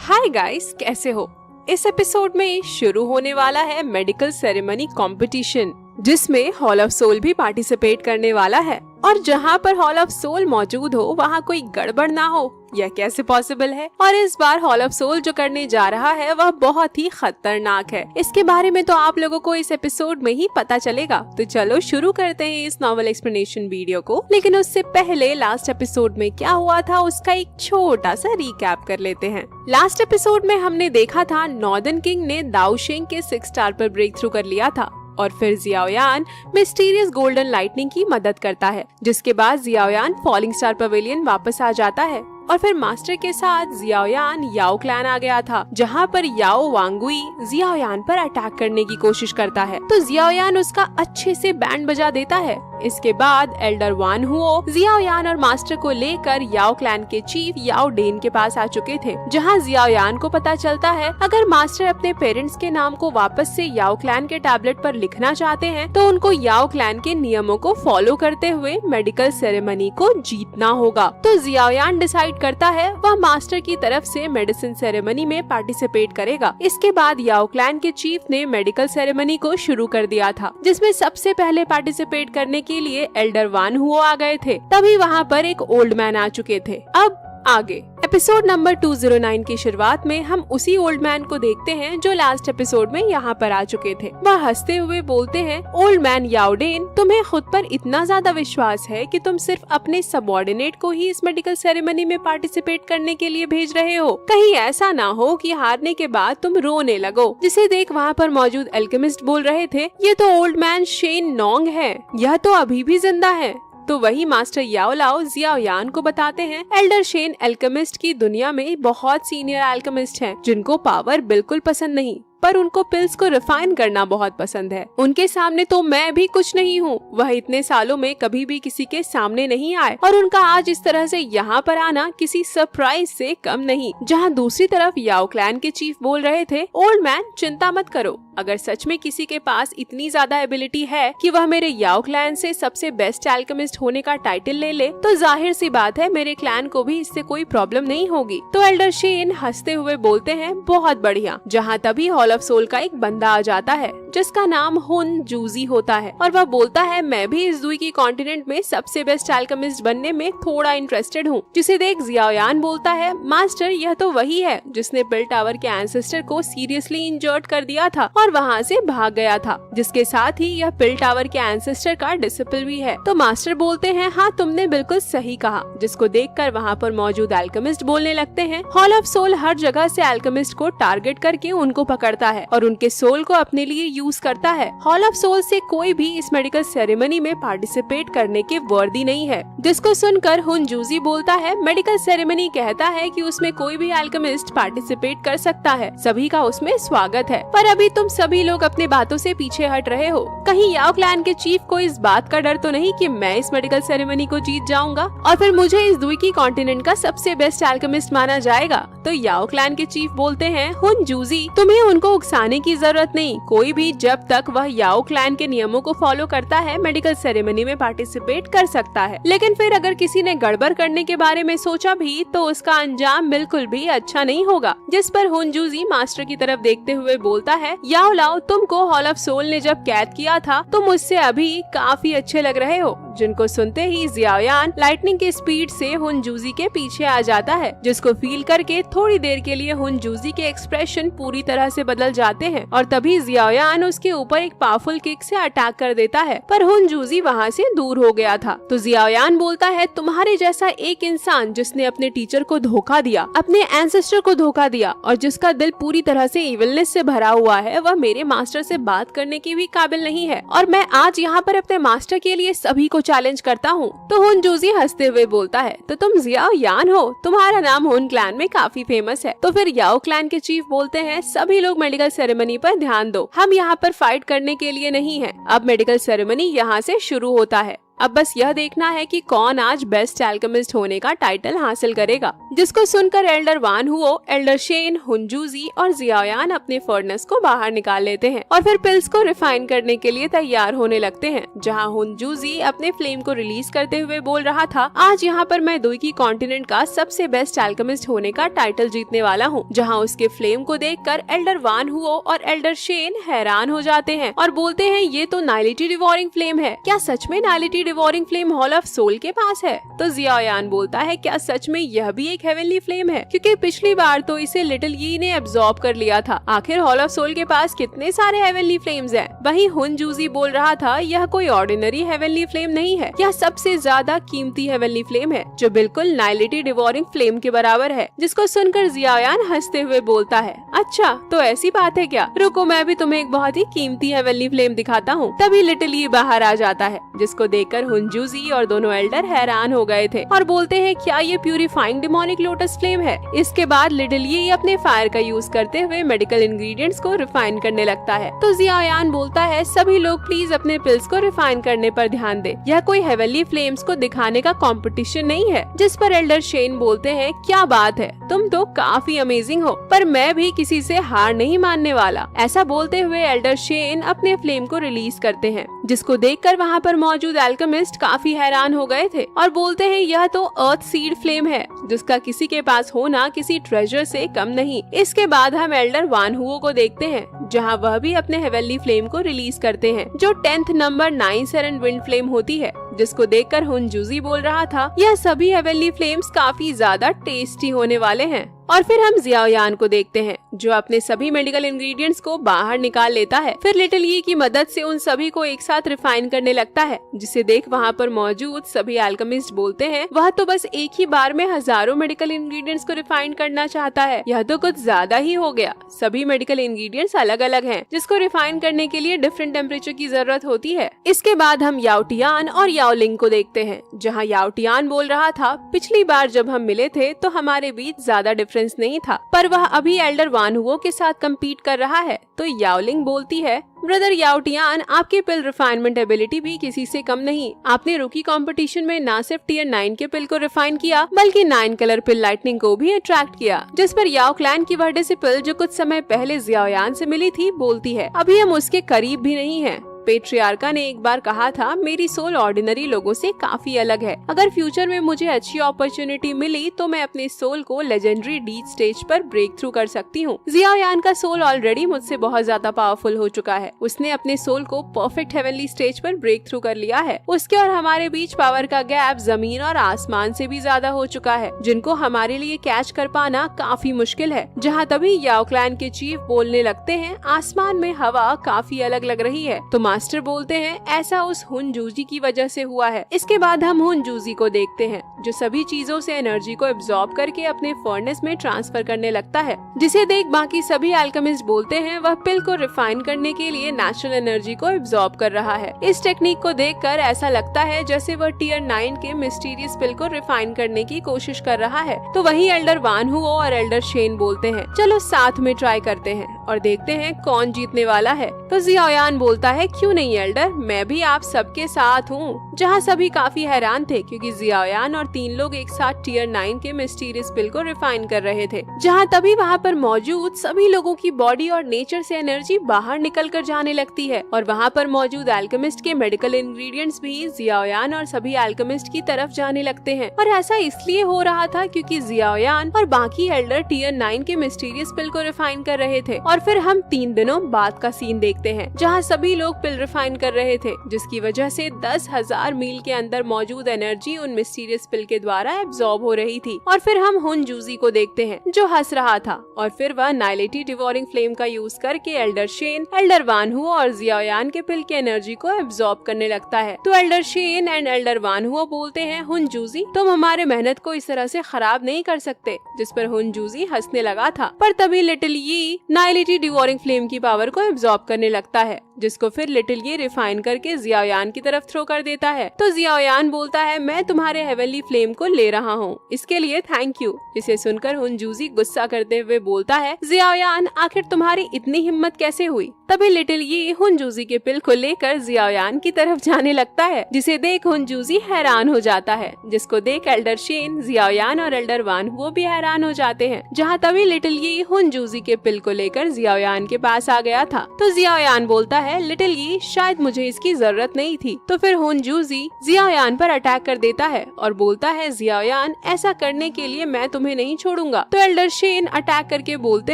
Hi guys, कैसे हो? इस एपिसोड में शुरू होने वाला है मेडिकल सेरेमनी कंपटीशन, जिसमें हॉल ऑफ सोल भी पार्टिसिपेट करने वाला है। और जहाँ पर हॉल ऑफ सोल मौजूद हो वहाँ कोई गड़बड़ ना हो, यह कैसे पॉसिबल है? और इस बार हॉल ऑफ सोल जो करने जा रहा है वह बहुत ही खतरनाक है। इसके बारे में तो आप लोगों को इस एपिसोड में ही पता चलेगा। तो चलो शुरू करते हैं इस नॉवल एक्सप्लेनेशन वीडियो को। लेकिन उससे पहले लास्ट एपिसोड में क्या हुआ था उसका एक छोटा सा रिकैप कर लेते हैं। लास्ट एपिसोड में हमने देखा था नॉर्दर्न किंग ने दाओशेंग के 6 स्टार पर ब्रेक थ्रू कर लिया था और फिर जियाओयान मिस्टीरियस गोल्डन लाइटनिंग की मदद करता है, जिसके बाद जियाओयान फॉलिंग स्टार पवेलियन वापस आ जाता है। और फिर मास्टर के साथ जियाओयान याओ क्लैन आ गया था, जहाँ पर याओ वांगुई जियाओयान पर अटैक करने की कोशिश करता है, तो जियाओयान उसका अच्छे से बैंड बजा देता है। इसके बाद एल्डर वान हुओ जियाओयान और मास्टर को लेकर याओ क्लैन के चीफ याओ डेन के पास आ चुके थे, जहाँ जियाओयान को पता चलता है अगर मास्टर अपने पेरेंट्स के नाम को वापस से याओ क्लैन के टैबलेट पर लिखना चाहते हैं तो उनको याओ क्लैन के नियमों को फॉलो करते हुए मेडिकल सेरेमनी को जीतना होगा। तो जियाओयान डिसाइड करता है वह मास्टर की तरफ से मेडिसिन सेरेमनी में पार्टिसिपेट करेगा। इसके बाद याओ क्लैन के चीफ ने मेडिकल सेरेमनी को शुरू कर दिया था, जिसमें सबसे पहले पार्टिसिपेट करने के लिए एल्डर वान हुओ आ गए थे। तभी वहाँ पर एक ओल्ड मैन आ चुके थे। अब आगे एपिसोड नंबर 209 की शुरुआत में हम उसी ओल्ड मैन को देखते हैं जो लास्ट एपिसोड में यहाँ पर आ चुके थे। वह हंसते हुए बोलते हैं, ओल्ड मैन याओ डेन, तुम्हें खुद पर इतना ज्यादा विश्वास है कि तुम सिर्फ अपने सबऑर्डिनेट को ही इस मेडिकल सेरेमनी में पार्टिसिपेट करने के लिए भेज रहे हो? कहीं ऐसा ना हो कि हारने के बाद तुम रोने लगो। जिसे देख वहाँ पर मौजूद एल्केमिस्ट बोल रहे थे, ये तो ओल्ड मैन शेन नोंग है, यह तो अभी भी जिंदा है। तो वही मास्टर याओ लाओ जियाओयान को बताते हैं, एल्डर शेन एल्केमिस्ट की दुनिया में बहुत सीनियर एल्केमिस्ट हैं, जिनको पावर बिल्कुल पसंद नहीं, पर उनको पिल्स को रिफाइन करना बहुत पसंद है। उनके सामने तो मैं भी कुछ नहीं हूँ। वह इतने सालों में कभी भी किसी के सामने नहीं आए और उनका आज इस तरह से यहाँ पर आना किसी सरप्राइज से कम नहीं। जहाँ दूसरी तरफ याओ क्लैन के चीफ बोल रहे थे, ओल्ड मैन चिंता मत करो, अगर सच में किसी के पास इतनी ज्यादा एबिलिटी है कि वह मेरे याओ क्लैन से सबसे बेस्ट एल्केमिस्ट होने का टाइटल ले ले, तो जाहिर सी बात है मेरे क्लैन को भी इससे कोई प्रॉब्लम नहीं होगी। तो एल्डर शेन हंसते हुए बोलते हैं, बहुत बढ़िया। जहाँ तभी हॉल ऑफ सोल का एक बंदा आ जाता है जिसका नाम हुन जूजी होता है और वह बोलता है, मैं भी इस दुई की कॉन्टिनेंट में सबसे बेस्ट एल्केमिस्ट बनने में थोड़ा इंटरेस्टेड हूँ। जिसे देख जियाओयान बोलता है, मास्टर यह तो वही है जिसने पिल टावर के एंसेस्टर को सीरियसली इंजर्ड कर दिया था और वहाँ से भाग गया था, जिसके साथ ही यह पिल टावर के एंसेस्टर का डिसिपल भी है। तो मास्टर बोलते हैं, हाँ तुमने बिल्कुल सही कहा। जिसको देखकर वहाँ पर मौजूद एल्केमिस्ट बोलने लगते हैं, हॉल ऑफ सोल हर जगह से एल्केमिस्ट को टारगेट करके उनको पकड़ता है और उनके सोल को अपने लिए यूज करता है। हॉल ऑफ सोल से कोई भी इस मेडिकल सेरेमनी में पार्टिसिपेट करने के वर्दी नहीं है। जिसको सुनकर हुन जूजी बोलता है, मेडिकल सेरेमनी कहता है कि उसमें कोई भी एल्केमिस्ट पार्टिसिपेट कर सकता है, सभी का उसमें स्वागत है। पर अभी तुम सभी लोग अपने बातों से पीछे हट रहे हो। कहीं याओ क्लैन के चीफ को इस बात का डर तो नहीं कि मैं इस मेडिकल सेरेमनी को जीत जाऊंगा और फिर मुझे इस दुई की कॉन्टिनेंट का सबसे बेस्ट एल्केमिस्ट माना जाएगा? तो याओ क्लैन के चीफ बोलते हैं, हुन जूजी, तुम्हें उनको उकसाने की जरूरत नहीं। कोई भी जब तक वह याओ क्लैन के नियमों को फॉलो करता है मेडिकल सेरेमनी में पार्टिसिपेट कर सकता है। लेकिन फिर अगर किसी ने गड़बड़ करने के बारे में सोचा भी तो उसका अंजाम बिल्कुल भी अच्छा नहीं होगा। जिस पर हुन जूजी मास्टर की तरफ देखते हुए बोलता है, याओ लाओ, तुमको हॉल ऑफ सोल ने जब कैद किया था तुम मुझसे अभी काफी अच्छे लग रहे हो। जिनको सुनते ही जियाओयान लाइटनिंग की स्पीड से हुन जूजी के पीछे आ जाता है, जिसको फील करके थोड़ी देर के लिए हुन जूजी के एक्सप्रेशन पूरी तरह से बदल जाते हैं और तभी जियाओयान उसके ऊपर एक पावरफुल किक से अटैक कर देता है, पर हुन जूजी वहाँ से दूर हो गया था। तो जियाओयान बोलता है, तुम्हारे जैसा एक इंसान जिसने अपने टीचर को धोखा दिया, अपने एंसेस्टर को धोखा दिया और जिसका दिल पूरी तरह से इविलनेस से भरा हुआ है, वह मेरे मास्टर से बात करने की भी काबिल नहीं है और मैं आज यहाँ पर अपने मास्टर के लिए सभी को चैलेंज करता हूँ। तो हुन जूजी हंसते हुए बोलता है, तो तुम जियाओयान हो, तुम्हारा नाम हुन क्लैन में काफी फेमस है। तो फिर याओ क्लैन के चीफ बोलते हैं, सभी लोग मेडिकल सेरेमनी पर ध्यान दो, हम यहाँ पर फाइट करने के लिए नहीं है। अब मेडिकल सेरेमनी यहाँ से शुरू होता है अब बस यह देखना है कि कौन आज बेस्ट एल्केमिस्ट होने का टाइटल हासिल करेगा। जिसको सुनकर एल्डर वान हुओ, एल्डर शेन, हुनजूजी और जियाओयान अपने फर्नेस को बाहर निकाल लेते हैं और फिर पिल्स को रिफाइन करने के लिए तैयार होने लगते हैं। जहाँ हुनजूजी अपने फ्लेम को रिलीज करते हुए बोल रहा था, आज यहाँ पर मैं दुई कॉन्टिनेंट का सबसे बेस्ट एल्केमिस्ट होने का टाइटल जीतने वाला हूँ। जहाँ उसके फ्लेम को देखकर एल्डर वान हुओ और एल्डर शेन हैरान हो जाते हैं और बोलते हैं, ये तो नाइलिटी डिवोरिंग फ्लेम है। क्या सच में नाइलिटी devouring flame hall of soul के पास है? तो जियाओयान बोलता है, क्या सच में यह भी एक हेवनली फ्लेम है? क्योंकि पिछली बार तो इसे लिटिल यी ने एब्जॉर्ब कर लिया था। आखिर हॉल ऑफ सोल के पास कितने सारे हेवनली फ्लेम्स हैं? वहीं हुनजूजी बोल रहा था, यह कोई ऑर्डिनरी हेवनली फ्लेम नहीं है, यह सबसे ज्यादा कीमती हेवनली फ्लेम है जो बिल्कुल नाइलिटी डिवोरिंग फ्लेम के बराबर है। जिसको सुनकर जियाओयान हंसते हुए बोलता है, अच्छा तो ऐसी बात है क्या? रुको मैं भी तुम्हें एक बहुत ही कीमती हेवनली फ्लेम दिखाता हूँ। तभी लिटिल यी बाहर आ जाता है, जिसको देखकर हुनजूजी और दोनों एल्डर हैरान हो गए थे और बोलते हैं, क्या ये प्यूरिफाइंग डिमोनिक लोटस फ्लेम है? इसके बाद लिटिल यी अपने फायर का यूज करते हुए मेडिकल इंग्रेडिएंट्स को रिफाइन करने लगता है। तो जियाओयान बोलता है, सभी लोग प्लीज अपने पिल्स को रिफाइन करने पर ध्यान दे, यह कोई हेवनली फ्लेम्स को दिखाने का कंपटीशन नहीं है। जिस पर एल्डर शेन बोलते हैं, क्या बात है, तुम तो काफी अमेजिंग हो, पर मैं भी किसी से हार नहीं मानने वाला। ऐसा बोलते हुए एल्डर शेन अपने फ्लेम को रिलीज करते हैं, जिसको देखकर वहाँ पर मौजूद एल्केमिस्ट काफी हैरान हो गए थे और बोलते हैं, यह तो अर्थ सीड फ्लेम है, जिसका किसी के पास होना किसी ट्रेजर से कम नहीं। इसके बाद हम एल्डर वान हुओ को देखते हैं, जहाँ वह भी अपने हेवनली फ्लेम को रिलीज करते हैं, जो 10th नंबर 9 सेरेन विंड फ्लेम होती है। जिसको देखकर हुनजूजी बोल रहा था, यह सभी हेवनली फ्लेम्स काफी ज्यादा टेस्टी होने वाले हैं। और फिर हम जियाओयान को देखते हैं, जो अपने सभी मेडिकल इंग्रेडिएंट्स को बाहर निकाल लेता है। फिर लिटिल यी की मदद से उन सभी को एक साथ रिफाइन करने लगता है, जिसे देख वहाँ पर मौजूद सभी एल्केमिस्ट बोलते हैं, वह तो बस एक ही बार में हजारों मेडिकल इंग्रेडिएंट्स को रिफाइन करना चाहता है, यह तो कुछ ज्यादा ही हो गया। सभी मेडिकल इंग्रेडिएंट्स अलग अलग हैं, जिसको रिफाइन करने के लिए डिफरेंट टेम्परेचर की जरूरत होती है। इसके बाद हम याओटियान और याओलिंग को देखते हैं, जहाँ याओटियान बोल रहा था, पिछली बार जब हम मिले थे तो हमारे बीच ज्यादा नहीं था, पर वह अभी एल्डर वान हुओ के साथ कम्पीट कर रहा है। तो याओलिंग बोलती है, ब्रदर याओटियान, आपके पिल रिफाइनमेंट एबिलिटी भी किसी से कम नहीं। आपने रूकी कंपटीशन में न सिर्फ टियर 9 के पिल को रिफाइन किया, बल्कि 9 कलर पिल लाइटनिंग को भी अट्रैक्ट किया। जिस पर याओ क्लैन की वह डिसिपल, जो कुछ समय पहले जियाओयान से मिली थी, बोलती है, अभी हम उसके करीब भी नहीं है। पेट्रियार्का ने एक बार कहा था, मेरी सोल ऑर्डिनरी लोगों से काफी अलग है। अगर फ्यूचर में मुझे अच्छी अपॉर्चुनिटी मिली तो मैं अपने सोल को लेजेंडरी डीज स्टेज पर ब्रेक थ्रू कर सकती हूँ। जियाओयान का सोल ऑलरेडी मुझसे बहुत ज्यादा पावरफुल हो चुका है। उसने अपने सोल को परफेक्ट हेवनली स्टेज पर ब्रेक थ्रू कर लिया है। उसके और हमारे बीच पावर का गैप जमीन और आसमान से भी ज्यादा हो चुका है, जिनको हमारे लिए कैच कर पाना काफी मुश्किल है। जहाँ तभी याओ क्लैन के चीफ बोलने लगते हैं, आसमान में हवा काफी अलग लग रही है। तो मास्टर बोलते हैं, ऐसा उस हुनजूजी की वजह से हुआ है। इसके बाद हम हुनजूजी को देखते हैं, जो सभी चीजों से एनर्जी को एब्जॉर्ब करके अपने फर्नेस में ट्रांसफर करने लगता है, जिसे देख बाकी सभी एल्केमिस्ट बोलते हैं, वह पिल को रिफाइन करने के लिए नेचुरल एनर्जी को एब्जॉर्ब कर रहा है। इस टेक्निक को देखकर ऐसा लगता है जैसे वह टियर 9 के मिस्टीरियस पिल को रिफाइन करने की कोशिश कर रहा है। तो वही एल्डर वान हुओ और एल्डर शेन बोलते हैं, चलो साथ में ट्राई करते हैं और देखते हैं कौन जीतने वाला है। तो जियाओयान बोलता है, क्यों नहीं एल्डर, मैं भी आप सबके साथ हूँ। जहाँ सभी काफी हैरान थे, क्योंकि जियाओयान और 3 लोग एक साथ टियर 9 के मिस्टीरियस पिल को रिफाइन कर रहे थे। जहाँ तभी वहाँ पर मौजूद सभी लोगों की बॉडी और नेचर से एनर्जी बाहर निकल कर जाने लगती है और वहाँ पर मौजूद एल्केमिस्ट के मेडिकल इंग्रेडिएंट्स भी जियाओयान और सभी एल्केमिस्ट की तरफ जाने लगते हैं। और ऐसा इसलिए हो रहा था क्योंकि जियाओयान और बाकी एल्डर टियर 9 के मिस्टीरियस पिल को रिफाइन कर रहे थे। और फिर हम 3 दिनों बाद का सीन देखते हैं, जहाँ सभी लोग पिल रिफाइन कर रहे थे, जिसकी वजह से 10,000 मील के अंदर मौजूद एनर्जी उन मिस्टीरियस पिल के द्वारा एब्जॉर्ब हो रही थी। और फिर हम हुनजूजी को देखते हैं, जो हंस रहा था और फिर वह नाइलिटी डिवोरिंग फ्लेम का यूज करके एल्डर शेन, एल्डर वान हुओ और जियाओयान के पिल की एनर्जी को एब्जॉर्ब करने लगता है। तो एल्डर शेन एंड एल्डर वान हुओ बोलते हैं, हुनजूजी, तुम हमारे मेहनत को इस तरह से खराब नहीं कर सकते। जिस पर हुनजूजी हंसने लगा था, पर तभी लिटिल यी नाइलिटी डिवोरिंग फ्लेम की पावर को एब्जॉर्ब करने लगता है, जिसको फिर लिटिल ये रिफाइन करके जियाओयान की तरफ थ्रो कर देता है। तो जियाओयान बोलता है मैं तुम्हारे हेवनली फ्लेम को ले रहा हूँ, इसके लिए थैंक यू। जिसे सुनकर हुनजूजी गुस्सा करते हुए बोलता है जियाओयान आखिर तुम्हारी इतनी हिम्मत कैसे हुई। तभी लिटिल ये हुनजूजी के पिल को लेकर जियाओयान की तरफ जाने लगता है, जिसे देख हुनजूजी हैरान हो जाता है, जिसको देख एल्डर शेन, जियाओयान और एल्डर वान वो भी हैरान हो जाते हैं। जहाँ तभी लिटिल ये हुनजूजी के पिल को लेकर जियाओयान के पास आ गया था। तो जियाओयान बोलता है लिटिल ये शायद मुझे इसकी जरूरत नहीं थी। तो फिर हुनजूजी जियाओयान पर अटैक कर देता है और बोलता है जियाओयान ऐसा करने के लिए मैं तुम्हें नहीं छोड़ूंगा। तो एल्डर शेन अटैक करके बोलते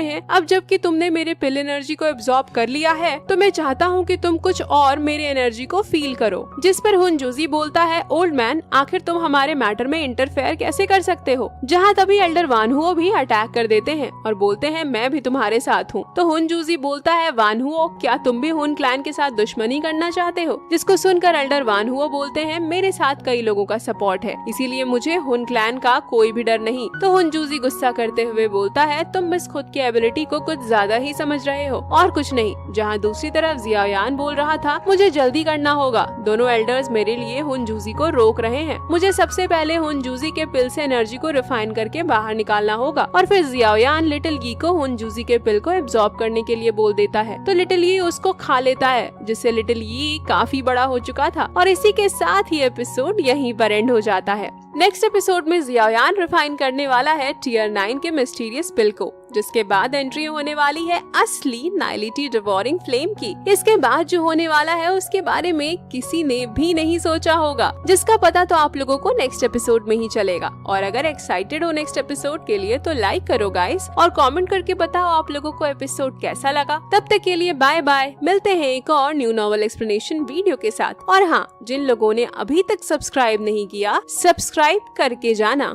हैं अब जबकि तुमने मेरे पिल एनर्जी को एब्जॉर्ब कर लिया है तो मैं चाहता हूँ कि तुम कुछ और मेरे एनर्जी को फील करो। जिस पर हुनजूजी बोलता है ओल्ड मैन आखिर तुम हमारे मैटर में इंटरफेयर कैसे कर सकते हो। जहाँ तभी एल्डर वानहुओ भी अटैक कर देते हैं और बोलते हैं मैं भी तुम्हारे साथ हूँ। तो हुनजूजी बोलता है वानहुओ क्या तुम भी हुन क्लैन के साथ दुश्मनी करना चाहते हो। जिसको सुनकर एल्डर वानहुओ बोलते हैं मेरे साथ कई लोगों का सपोर्ट है, इसीलिए मुझे हुन क्लैन का कोई भी डर नहीं। तो हुनजूजी गुस्सा करते हुए बोलता है तुम बस खुद की एबिलिटी को कुछ ज्यादा ही समझ रहे हो और कुछ नहीं। जहाँ दूसरी तरफ जियाओयान बोल रहा था मुझे जल्दी करना होगा, दोनों एल्डर्स मेरे लिए हुनजूजी को रोक रहे हैं, मुझे सबसे पहले हुनजूजी के पिल से एनर्जी को रिफाइन करके बाहर निकालना होगा। और फिर जियाओयान लिटिल यी को हुनजूजी के पिल को एब्जॉर्ब करने के लिए बोल देता है। तो लिटिल यी उसको खा लेता है, जिससे लिटिल यी काफी बड़ा हो चुका था। और इसी के साथ ही एपिसोड यहीं पर एंड हो जाता है। नेक्स्ट एपिसोड में जियाओयान रिफाइन करने वाला है टियर 9 के मिस्टीरियस पिल को, जिसके बाद एंट्री होने वाली है असली नाइलिटी डिवोरिंग फ्लेम की। इसके बाद जो होने वाला है उसके बारे में किसी ने भी नहीं सोचा होगा, जिसका पता तो आप लोगों को नेक्स्ट एपिसोड में ही चलेगा। और अगर एक्साइटेड हो नेक्स्ट एपिसोड के लिए तो लाइक करो गाइस और कमेंट करके बताओ आप लोगों को एपिसोड कैसा लगा। तब तक के लिए बाय बाय, मिलते हैं एक और न्यू नॉवल एक्सप्लेनेशन वीडियो के साथ। और हाँ, जिन लोगों ने अभी तक सब्सक्राइब नहीं किया सब्सक्राइब करके जाना।